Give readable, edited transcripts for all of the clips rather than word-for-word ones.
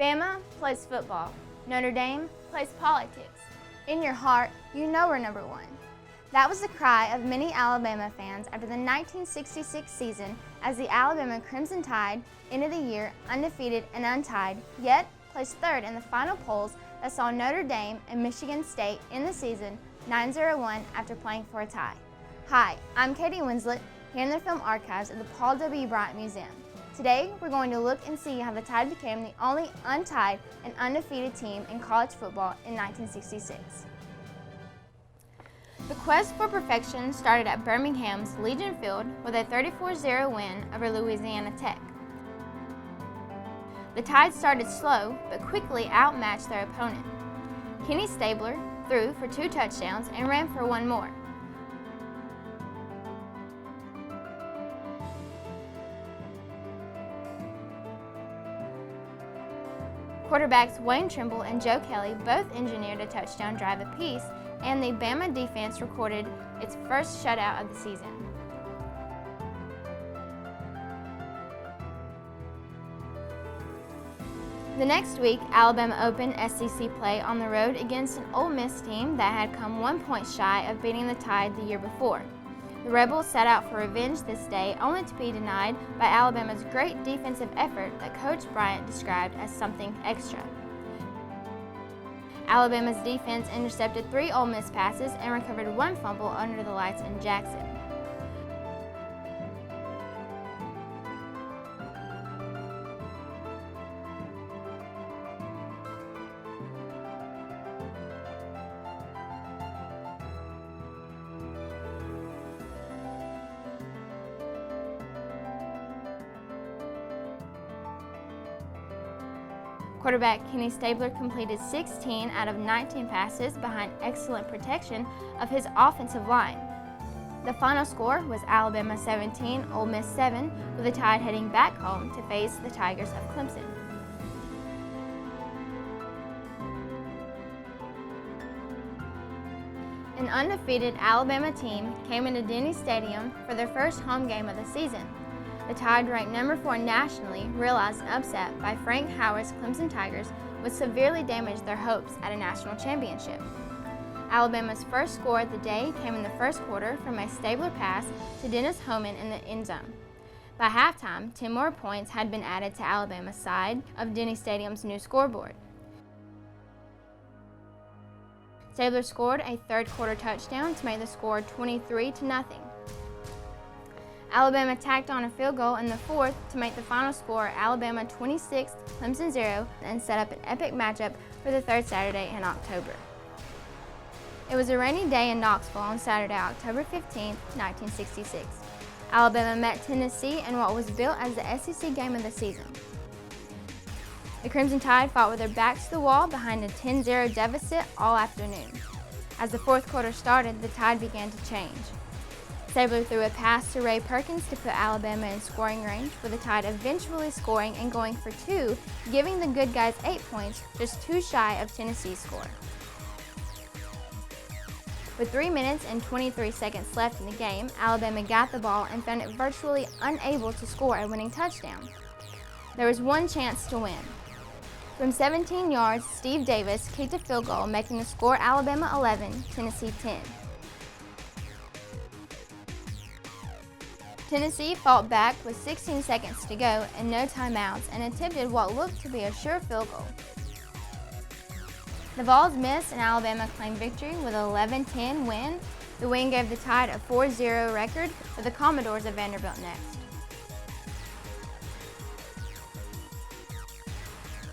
Bama plays football. Notre Dame plays politics. In your heart, you know we're number one. That was the cry of many Alabama fans after the 1966 season as the Alabama Crimson Tide ended the year undefeated and untied, yet placed third in the final polls that saw Notre Dame and Michigan State end the season 9-0-1 after playing for a tie. Hi, I'm Katie Winslet, here in the Film Archives at the Paul W. Bryant Museum. Today, we're going to look and see how the Tide became the only untied and undefeated team in college football in 1966. The quest for perfection started at Birmingham's Legion Field with a 34-0 win over Louisiana Tech. The Tide started slow, but quickly outmatched their opponent. Kenny Stabler threw for 2 touchdowns and ran for 1 more. Quarterbacks Wayne Trimble and Joe Kelly both engineered a touchdown drive apiece, and the Bama defense recorded its first shutout of the season. The next week, Alabama opened SEC play on the road against an Ole Miss team that had come 1 point shy of beating the Tide the year before. The Rebels set out for revenge this day, only to be denied by Alabama's great defensive effort that Coach Bryant described as something extra. Alabama's defense intercepted 3 Ole Miss passes and recovered 1 fumble under the lights in Jackson. Quarterback Kenny Stabler completed 16 out of 19 passes behind excellent protection of his offensive line. The final score was Alabama 17, Ole Miss 7, with the Tide heading back home to face the Tigers of Clemson. An undefeated Alabama team came into Denny Stadium for their first home game of the season. The Tide, ranked number 4 nationally, realized an upset by Frank Howard's Clemson Tigers would severely damage their hopes at a national championship. Alabama's first score of the day came in the first quarter from a Stabler pass to Dennis Homan in the end zone. By halftime, 10 more points had been added to Alabama's side of Denny Stadium's new scoreboard. Stabler scored a third quarter touchdown to make the score 23-0. Alabama tacked on a field goal in the fourth to make the final score Alabama 26, Clemson 0, and set up an epic matchup for the third Saturday in October. It was a rainy day in Knoxville on Saturday, October 15, 1966. Alabama met Tennessee in what was billed as the SEC game of the season. The Crimson Tide fought with their backs to the wall behind a 10-0 deficit all afternoon. As the fourth quarter started, the Tide began to change. Stabler threw a pass to Ray Perkins to put Alabama in scoring range, with the Tide eventually scoring and going for 2, giving the good guys 8 points, just 2 shy of Tennessee's score. With 3 minutes and 23 seconds left in the game, Alabama got the ball and found it virtually unable to score a winning touchdown. There was one chance to win. From 17 yards, Steve Davis kicked a field goal, making the score Alabama 11, Tennessee 10. Tennessee fought back with 16 seconds to go and no timeouts and attempted what looked to be a sure field goal. The Vols missed and Alabama claimed victory with an 11-10 win. The win gave the Tide a 4-0 record, with the Commodores of Vanderbilt next.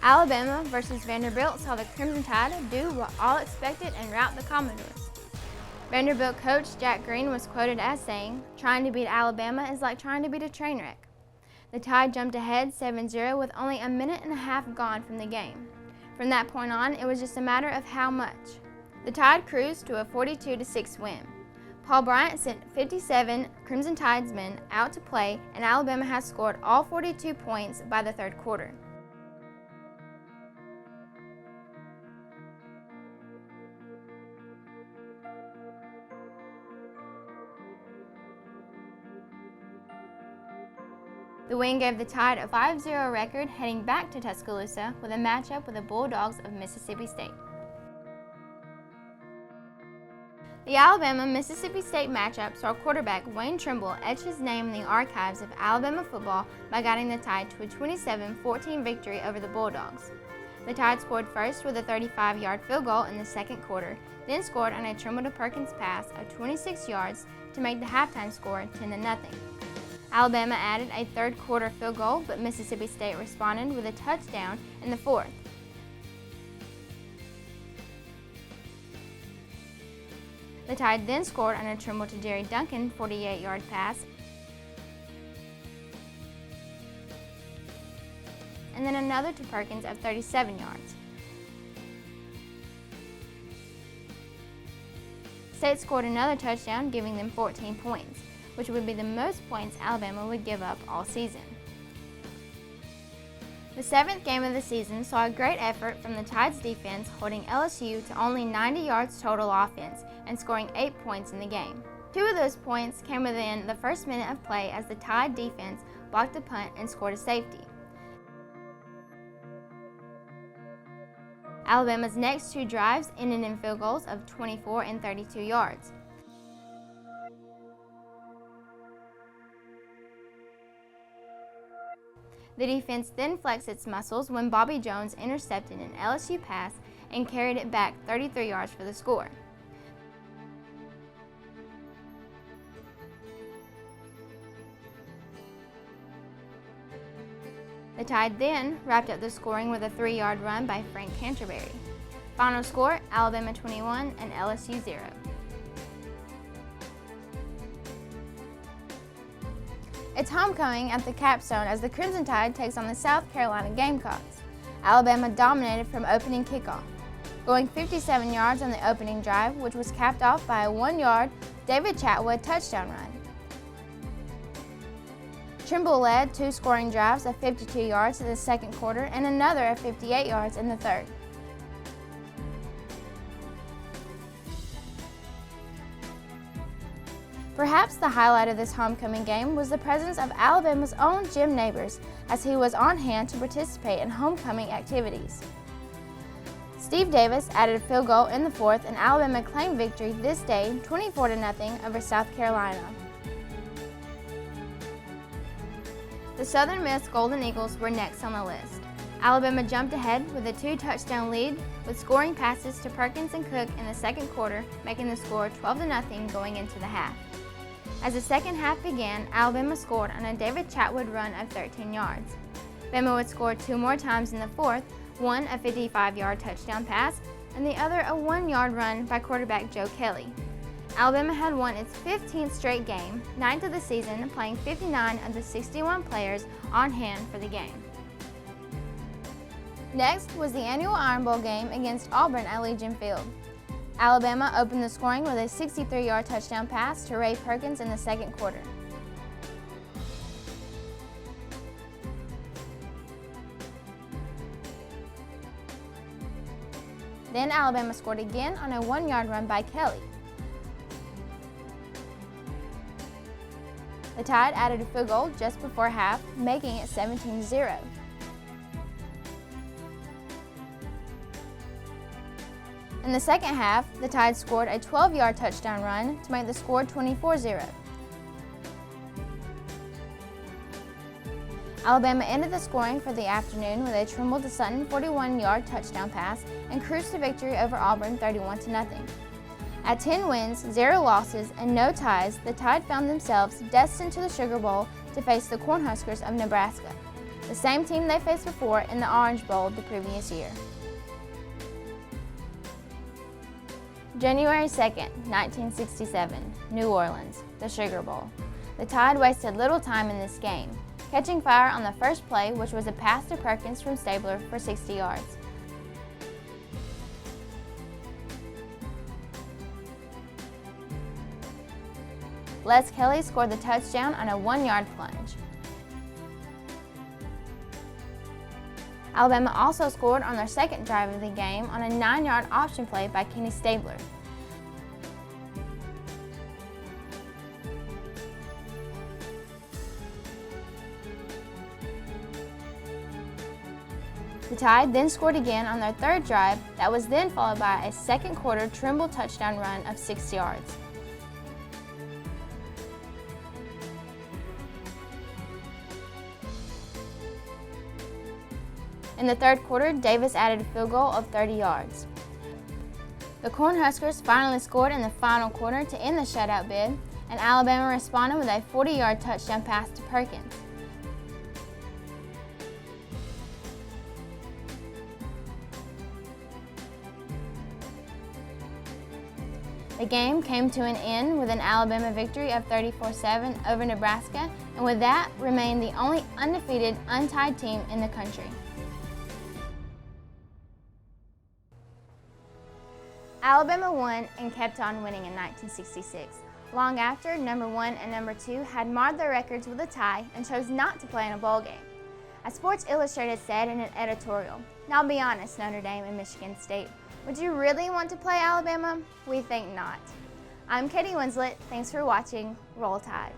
Alabama versus Vanderbilt saw the Crimson Tide do what all expected and rout the Commodores. Vanderbilt coach Jack Green was quoted as saying, "Trying to beat Alabama is like trying to beat a train wreck." The Tide jumped ahead 7-0 with only a minute and a half gone from the game. From that point on, it was just a matter of how much. The Tide cruised to a 42-6 win. Paul Bryant sent 57 Crimson Tidesmen out to play, and Alabama has scored all 42 points by the third quarter. The win gave the Tide a 5-0 record heading back to Tuscaloosa with a matchup with the Bulldogs of Mississippi State. The Alabama-Mississippi State matchup saw quarterback Wayne Trimble etch his name in the archives of Alabama football by guiding the Tide to a 27-14 victory over the Bulldogs. The Tide scored first with a 35-yard field goal in the second quarter, then scored on a Trimble to Perkins pass of 26 yards to make the halftime score 10-0. Alabama added a third quarter field goal, but Mississippi State responded with a touchdown in the fourth. The Tide then scored on a Trimble to Jerry Duncan 48-yard pass, and then another to Perkins of 37 yards. State scored another touchdown, giving them 14 points, which would be the most points Alabama would give up all season. The seventh game of the season saw a great effort from the Tide's defense, holding LSU to only 90 yards total offense and scoring 8 points in the game. 2 of those points came within the first minute of play as the Tide defense blocked a punt and scored a safety. Alabama's next 2 drives ended in field goals of 24 and 32 yards. The defense then flexed its muscles when Bobby Jones intercepted an LSU pass and carried it back 33 yards for the score. The Tide then wrapped up the scoring with a 3-yard run by Frank Canterbury. Final score, Alabama 21 and LSU 0. It's homecoming at the Capstone as the Crimson Tide takes on the South Carolina Gamecocks. Alabama dominated from opening kickoff, going 57 yards on the opening drive, which was capped off by a 1-yard David Chatwood touchdown run. Trimble led 2 scoring drives of 52 yards in the second quarter and another of 58 yards in the third. Perhaps the highlight of this homecoming game was the presence of Alabama's own Jim Nabors, as he was on hand to participate in homecoming activities. Steve Davis added a field goal in the fourth, and Alabama claimed victory this day 24-0 over South Carolina. The Southern Miss Golden Eagles were next on the list. Alabama jumped ahead with a 2-touchdown lead, with scoring passes to Perkins and Cook in the second quarter, making the score 12-0 going into the half. As the second half began, Alabama scored on a David Chatwood run of 13 yards. Bama would score 2 more times in the fourth, one a 55-yard touchdown pass, and the other a 1-yard run by quarterback Joe Kelly. Alabama had won its 15th straight game, 9th of the season, playing 59 of the 61 players on hand for the game. Next was the annual Iron Bowl game against Auburn at Legion Field. Alabama opened the scoring with a 63-yard touchdown pass to Ray Perkins in the second quarter. Then Alabama scored again on a 1-yard run by Kelly. The Tide added a field goal just before half, making it 17-0. In the second half, the Tide scored a 12-yard touchdown run to make the score 24-0. Alabama ended the scoring for the afternoon with a Trimble to Sutton 41-yard touchdown pass and cruised to victory over Auburn 31-0. At 10 wins, 0 losses, and no ties, the Tide found themselves destined to the Sugar Bowl to face the Cornhuskers of Nebraska, the same team they faced before in the Orange Bowl the previous year. January 2nd, 1967, New Orleans, the Sugar Bowl. The Tide wasted little time in this game, catching fire on the first play, which was a pass to Perkins from Stabler for 60 yards. Les Kelly scored the touchdown on a 1-yard plunge. Alabama also scored on their second drive of the game on a 9-yard option play by Kenny Stabler. The Tide then scored again on their third drive that was then followed by a second quarter Trimble touchdown run of 6 yards. In the third quarter, Davis added a field goal of 30 yards. The Cornhuskers finally scored in the final quarter to end the shutout bid, and Alabama responded with a 40-yard touchdown pass to Perkins. The game came to an end with an Alabama victory of 34-7 over Nebraska, and with that, remained the only undefeated, untied team in the country. Alabama won and kept on winning in 1966, long after number 1 and number 2 had marred their records with a tie and chose not to play in a bowl game. As Sports Illustrated said in an editorial, "Now be honest, Notre Dame and Michigan State, would you really want to play Alabama? We think not." I'm Katie Winslet. Thanks for watching. Roll Tide.